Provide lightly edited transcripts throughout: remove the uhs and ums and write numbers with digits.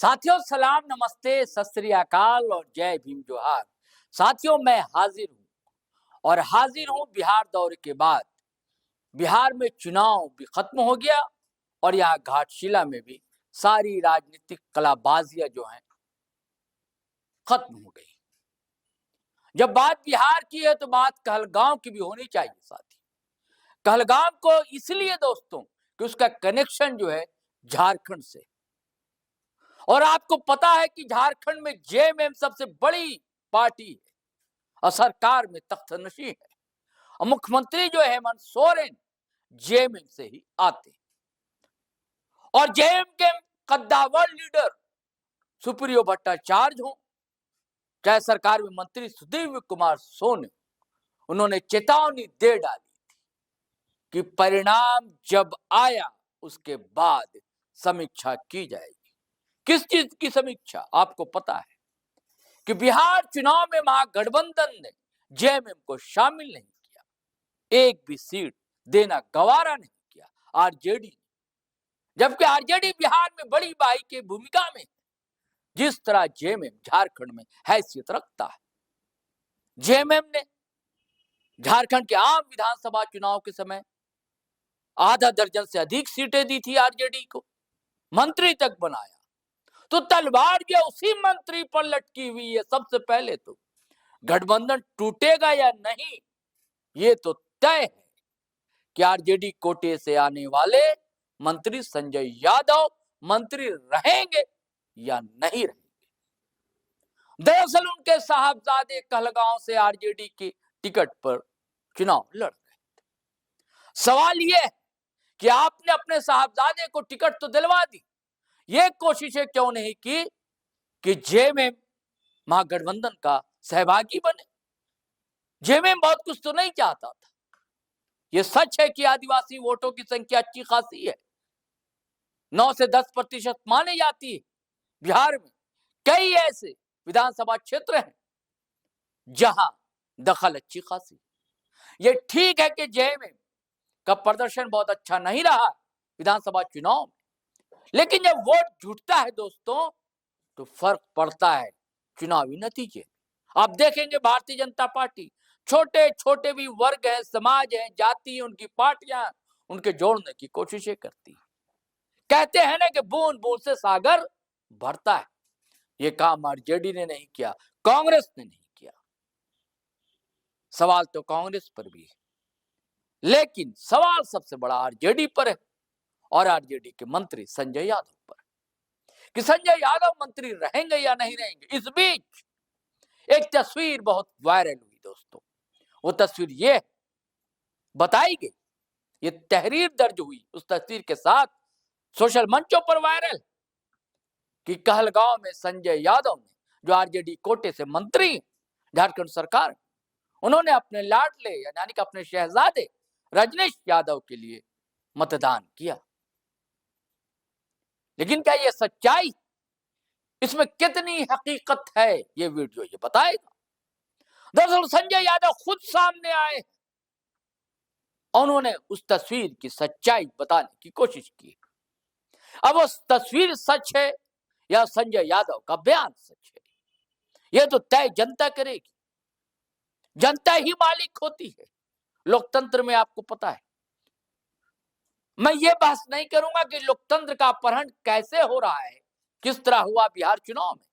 साथियों सलाम, नमस्ते, सत श्री अकाल और जय भीम जोहार। साथियों मैं हाजिर हूं और हाजिर हूं बिहार दौरे के बाद। बिहार में चुनाव भी खत्म हो गया और यहाँ घाटशिला में भी सारी राजनीतिक कलाबाजियां जो हैं खत्म हो गई। जब बात बिहार की है तो बात कहलगांव की भी होनी चाहिए साथी। कहलगांव को इसलिए दोस्तों कि उसका कनेक्शन जो है झारखंड से, और आपको पता है कि झारखंड में जेएमएम सबसे बड़ी पार्टी है और सरकार में तख्तनशी है और मुख्यमंत्री जो है हेमंत सोरेन जेएमएम से ही आते और जेएमएम के कद्दावर लीडर सुप्रियो भट्टाचार्य हो, चाहे सरकार में मंत्री सुधीर कुमार सोनी, उन्होंने चेतावनी दे डाली थी कि परिणाम जब आया उसके बाद समीक्षा की जाएगी। किस चीज की समीक्षा? आपको पता है कि बिहार चुनाव में महागठबंधन ने जेएमएम को शामिल नहीं किया, एक भी सीट देना गवारा नहीं किया आरजेडी, जबकि आरजेडी बिहार में बड़ी भाई की भूमिका में जिस तरह जेएमएम झारखंड में हैसियत रखता है। जेएमएम ने झारखंड के आम विधानसभा चुनाव के समय आधा दर्जन से अधिक सीटें दी थी आरजेडी को, मंत्री तक बनाया, तो तलवार जो उसी मंत्री पर लटकी हुई है। सबसे पहले तो गठबंधन टूटेगा या नहीं ये तो तय है कि आरजेडी कोटे से आने वाले मंत्री संजय यादव मंत्री रहेंगे या नहीं रहेंगे। दरअसल उनके साहबजादे कहलगांव से आरजेडी के टिकट पर चुनाव लड़ गए। सवाल यह है कि आपने अपने साहबजादे को टिकट तो दिलवा दी, ये कोशिशें क्यों नहीं की कि जेएमएम महागठबंधन का सहभागी बने? जेएमएम बहुत कुछ तो नहीं चाहता था। यह सच है कि आदिवासी वोटों की संख्या अच्छी खासी है, 9 से 10% मानी जाती है। बिहार में कई ऐसे विधानसभा क्षेत्र हैं जहां दखल अच्छी खासी। ये ठीक है कि जेएमएम का प्रदर्शन बहुत अच्छा नहीं रहा विधानसभा चुनाव में, लेकिन जब वोट जुटता है दोस्तों तो फर्क पड़ता है चुनावी नतीजे। आप देखेंगे भारतीय जनता पार्टी, छोटे छोटे भी वर्ग हैं, समाज हैं, जाति है, उनकी पार्टियां उनके जोड़ने की कोशिशें करती है। कहते हैं ना कि बूंद बूंद से सागर भरता है। ये काम आरजेडी ने नहीं किया, कांग्रेस ने नहीं किया। सवाल तो कांग्रेस पर भी है, लेकिन सवाल सबसे बड़ा आरजेडी पर है और आरजेडी के मंत्री संजय यादव पर कि संजय यादव मंत्री रहेंगे या नहीं रहेंगे। इस बीच एक तस्वीर बहुत वायरल हुई दोस्तों। वो तस्वीर ये बताई गई, ये तहरीर दर्ज हुई उस तस्वीर के साथ सोशल मंचों पर वायरल कि कहलगांव में संजय यादव ने, जो आरजेडी कोटे से मंत्री झारखंड सरकार, उन्होंने अपने लाडले यानी कि अपने शहजादे रजनीश यादव के लिए मतदान किया। लेकिन क्या यह सच्चाई, इसमें कितनी हकीकत है, ये वीडियो ये बताएगा। दरअसल संजय यादव खुद सामने आए, उन्होंने उस तस्वीर की सच्चाई बताने की कोशिश की। अब वो तस्वीर सच है या संजय यादव का बयान सच है, यह तो तय जनता करेगी। जनता ही मालिक होती है लोकतंत्र में, आपको पता है। मैं ये बहस नहीं करूंगा कि लोकतंत्र का अपहरण कैसे हो रहा है, किस तरह हुआ बिहार चुनाव में,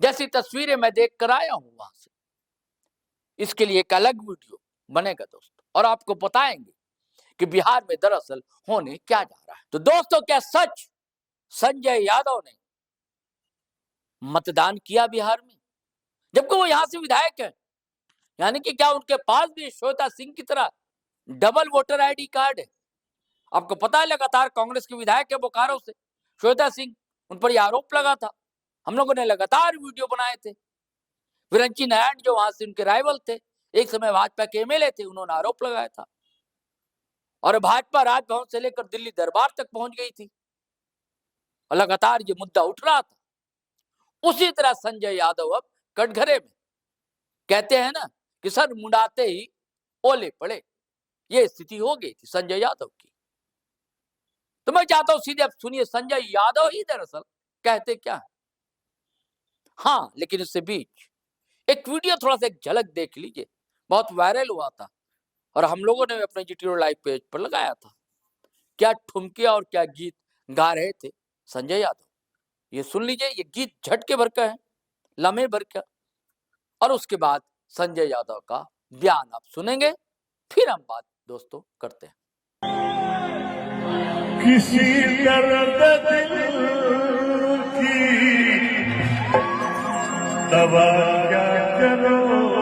जैसी तस्वीरें मैं देख कर आया हूं वहां से। इसके लिए एक अलग वीडियो बनेगा दोस्तों और आपको बताएंगे कि बिहार में दरअसल होने क्या जा रहा है। तो दोस्तों, क्या सच संजय यादव ने मतदान किया बिहार में, जबकि वो यहां से विधायक है? यानी कि क्या उनके पास भी श्वेता सिंह की तरह डबल वोटर आईडी कार्ड है? आपको पता है लगातार कांग्रेस के विधायक है बोकारो से श्वेता सिंह, उन पर यह आरोप लगा था। हम लोगों ने लगातार वीडियो बनाए थे। विरंची नारायण जो वहां से उनके राइवल थे, एक समय भाजपा के एमएलए थे, उन्होंने आरोप लगाया था और भाजपा राजभवन से लेकर दिल्ली दरबार तक पहुंच गई थी और लगातार ये मुद्दा उठ रहा था। उसी तरह संजय यादव अब कटघरे में कहते हैं ना कि सर मुंडाते ही ओले पड़े, ये स्थिति हो गई थी संजय यादव की। तो मैं चाहता हूं सीधे अब सुनिए संजय यादव ही दरअसल कहते क्या है। हाँ, लेकिन उससे बीच एक वीडियो थोड़ा सा एक झलक देख लीजिए, बहुत वायरल हुआ था और हम लोगों ने अपने GTO लाइव पेज पर लगाया था। क्या ठुमकिया और क्या गीत गा रहे थे संजय यादव, ये सुन लीजिए। ये गीत झटके भर का है, लम्हे भर का, और उसके बाद संजय यादव का बयान आप सुनेंगे, फिर हम बात दोस्तों करते हैं। किसी दर्द दिल की दवा क्या करोगी,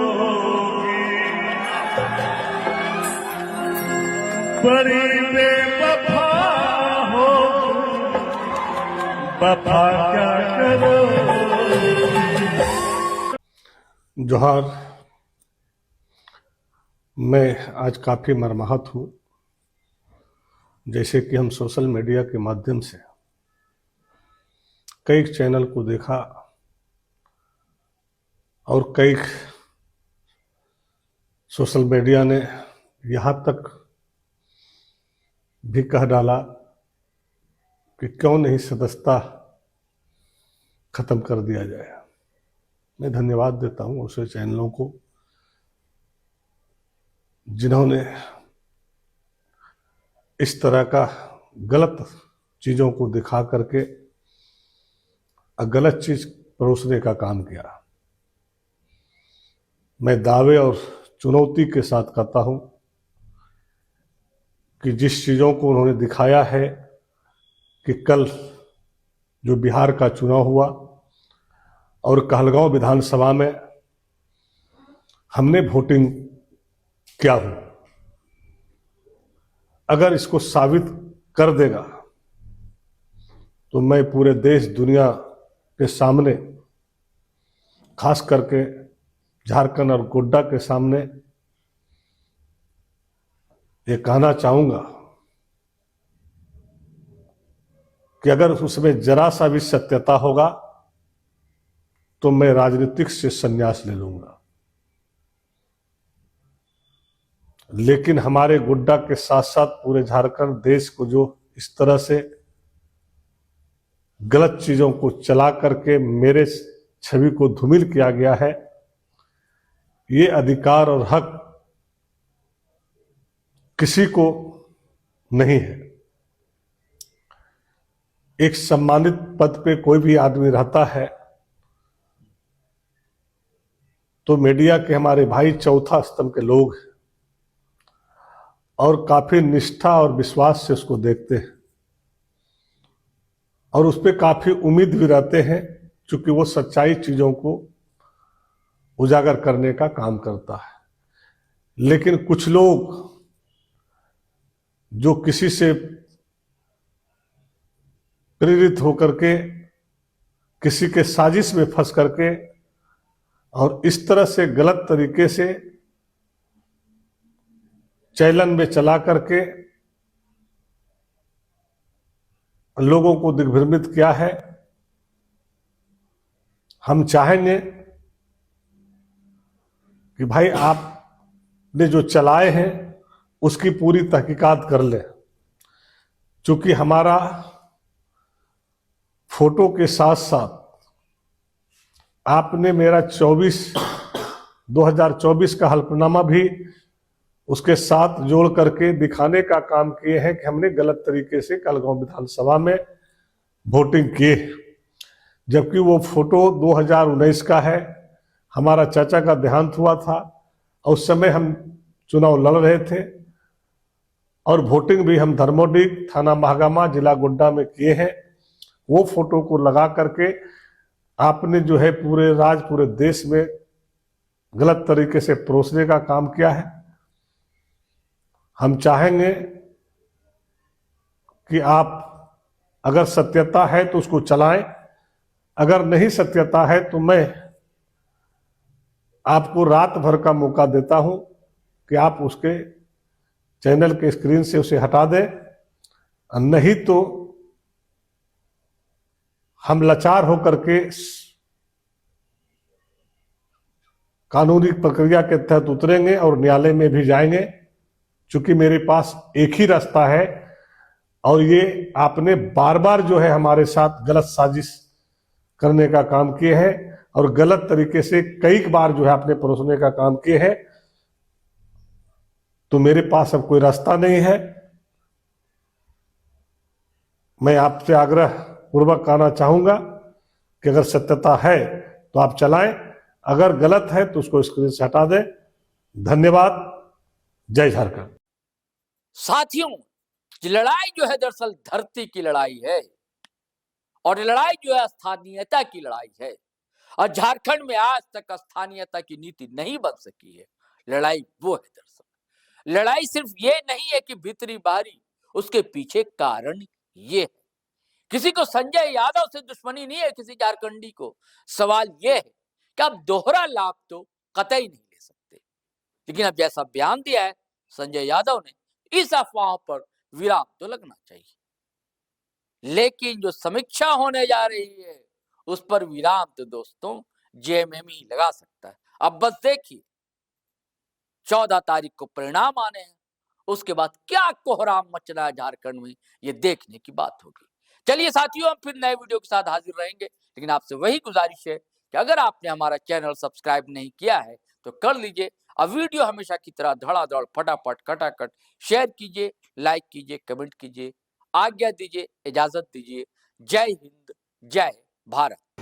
बड़ी बेवफा हो वफा क्या करोगी। जोहार। मैं आज काफ़ी मर्माहत हूँ। जैसे कि हम सोशल मीडिया के माध्यम से कई चैनल को देखा और कई सोशल मीडिया ने यहाँ तक भी कह डाला कि क्यों नहीं सदस्यता खत्म कर दिया जाए। मैं धन्यवाद देता हूँ उसे चैनलों को जिन्होंने इस तरह का गलत चीज़ों को दिखा करके गलत चीज़ परोसने का काम किया। मैं दावे और चुनौती के साथ कहता हूं कि जिस चीज़ों को उन्होंने दिखाया है कि कल जो बिहार का चुनाव हुआ और कहलगांव विधानसभा में हमने वोटिंग किया हो, अगर इसको साबित कर देगा तो मैं पूरे देश दुनिया के सामने, खास करके झारखंड और गोड्डा के सामने ये कहना चाहूंगा कि अगर उसमें जरा सा भी सत्यता होगा तो मैं राजनीतिक से संन्यास ले लूंगा। लेकिन हमारे गोड्डा के साथ साथ पूरे झारखंड देश को जो इस तरह से गलत चीजों को चला करके मेरे छवि को धूमिल किया गया है, ये अधिकार और हक किसी को नहीं है। एक सम्मानित पद पे कोई भी आदमी रहता है तो मीडिया के हमारे भाई चौथा स्तंभ के लोग हैं और काफी निष्ठा और विश्वास से उसको देखते हैं और उस पर काफी उम्मीद भी रहते हैं, क्योंकि वो सच्चाई चीजों को उजागर करने का काम करता है। लेकिन कुछ लोग जो किसी से प्रेरित होकर के किसी के साजिश में फंस करके और इस तरह से गलत तरीके से चैलन में चला करके लोगों को दिग्भ्रमित किया है, हम चाहेंगे कि भाई आपने जो चलाए हैं उसकी पूरी तहकीकात कर ले। चूंकि हमारा फोटो के साथ साथ आपने मेरा 2024 का हल्फनामा भी उसके साथ जोड़ करके दिखाने का काम किए हैं कि हमने गलत तरीके से कहलगांव विधानसभा में वोटिंग किए, जबकि वो फोटो 2019 का है। हमारा चाचा का देहांत हुआ था और उस समय हम चुनाव लड़ रहे थे और वोटिंग भी हम धर्मोडी थाना महागामा जिला गोड्डा में किए हैं। वो फोटो को लगा करके आपने जो है पूरे देश में गलत तरीके से परोसने का काम किया है। हम चाहेंगे कि आप अगर सत्यता है तो उसको चलाएं, अगर नहीं सत्यता है तो मैं आपको रात भर का मौका देता हूं कि आप उसके चैनल के स्क्रीन से उसे हटा दें, नहीं तो हम लाचार होकर के कानूनी प्रक्रिया के तहत उतरेंगे और न्यायालय में भी जाएंगे। चूंकि मेरे पास एक ही रास्ता है और ये आपने बार बार जो है हमारे साथ गलत साजिश करने का काम किए हैं और गलत तरीके से कई बार जो है अपने परोसने का काम किए हैं। तो मेरे पास अब कोई रास्ता नहीं है। मैं आपसे आग्रह पूर्वक कहना चाहूंगा कि अगर सत्यता है तो आप चलाएं, अगर गलत है तो उसको स्क्रीन से हटा दें। धन्यवाद। जय झारखंड। साथियों, ये लड़ाई जो है दरअसल धरती की लड़ाई है और ये लड़ाई जो है स्थानीयता की लड़ाई है। और झारखंड में आज तक स्थानीयता की नीति नहीं बन सकी है। लड़ाई वो है दरअसल। लड़ाई सिर्फ ये नहीं है कि भीतरी बाहरी, उसके पीछे कारण ये है। किसी को संजय यादव से दुश्मनी नहीं है, किसी झारखंडी को। सवाल ये है कि आप दोहरा लाभ तो कतई नहीं ले सकते। लेकिन अब जैसा बयान दिया है संजय यादव ने, इस अफवाहों पर विराम तो लगना चाहिए। लेकिन जो समीक्षा होने जा रही है उस पर विराम तो दोस्तों जेएमएम ही लगा सकता है। अब बस देखिए 14 तारीख को परिणाम आने हैं, उसके बाद क्या कोहराम मच रहा है झारखंड में, ये देखने की बात होगी। चलिए साथियों, हम फिर नए वीडियो के साथ हाजिर रहेंगे। लेकिन आपसे वही गुजारिश है कि अगर आपने हमारा चैनल सब्सक्राइब नहीं किया है तो कर लीजिए। अब वीडियो हमेशा की तरह धड़ाधड़ फटाफट खटाखट शेयर कीजिए, लाइक कीजिए, कमेंट कीजिए। आज्ञा दीजिए, इजाजत दीजिए। जय हिंद, जय भारत।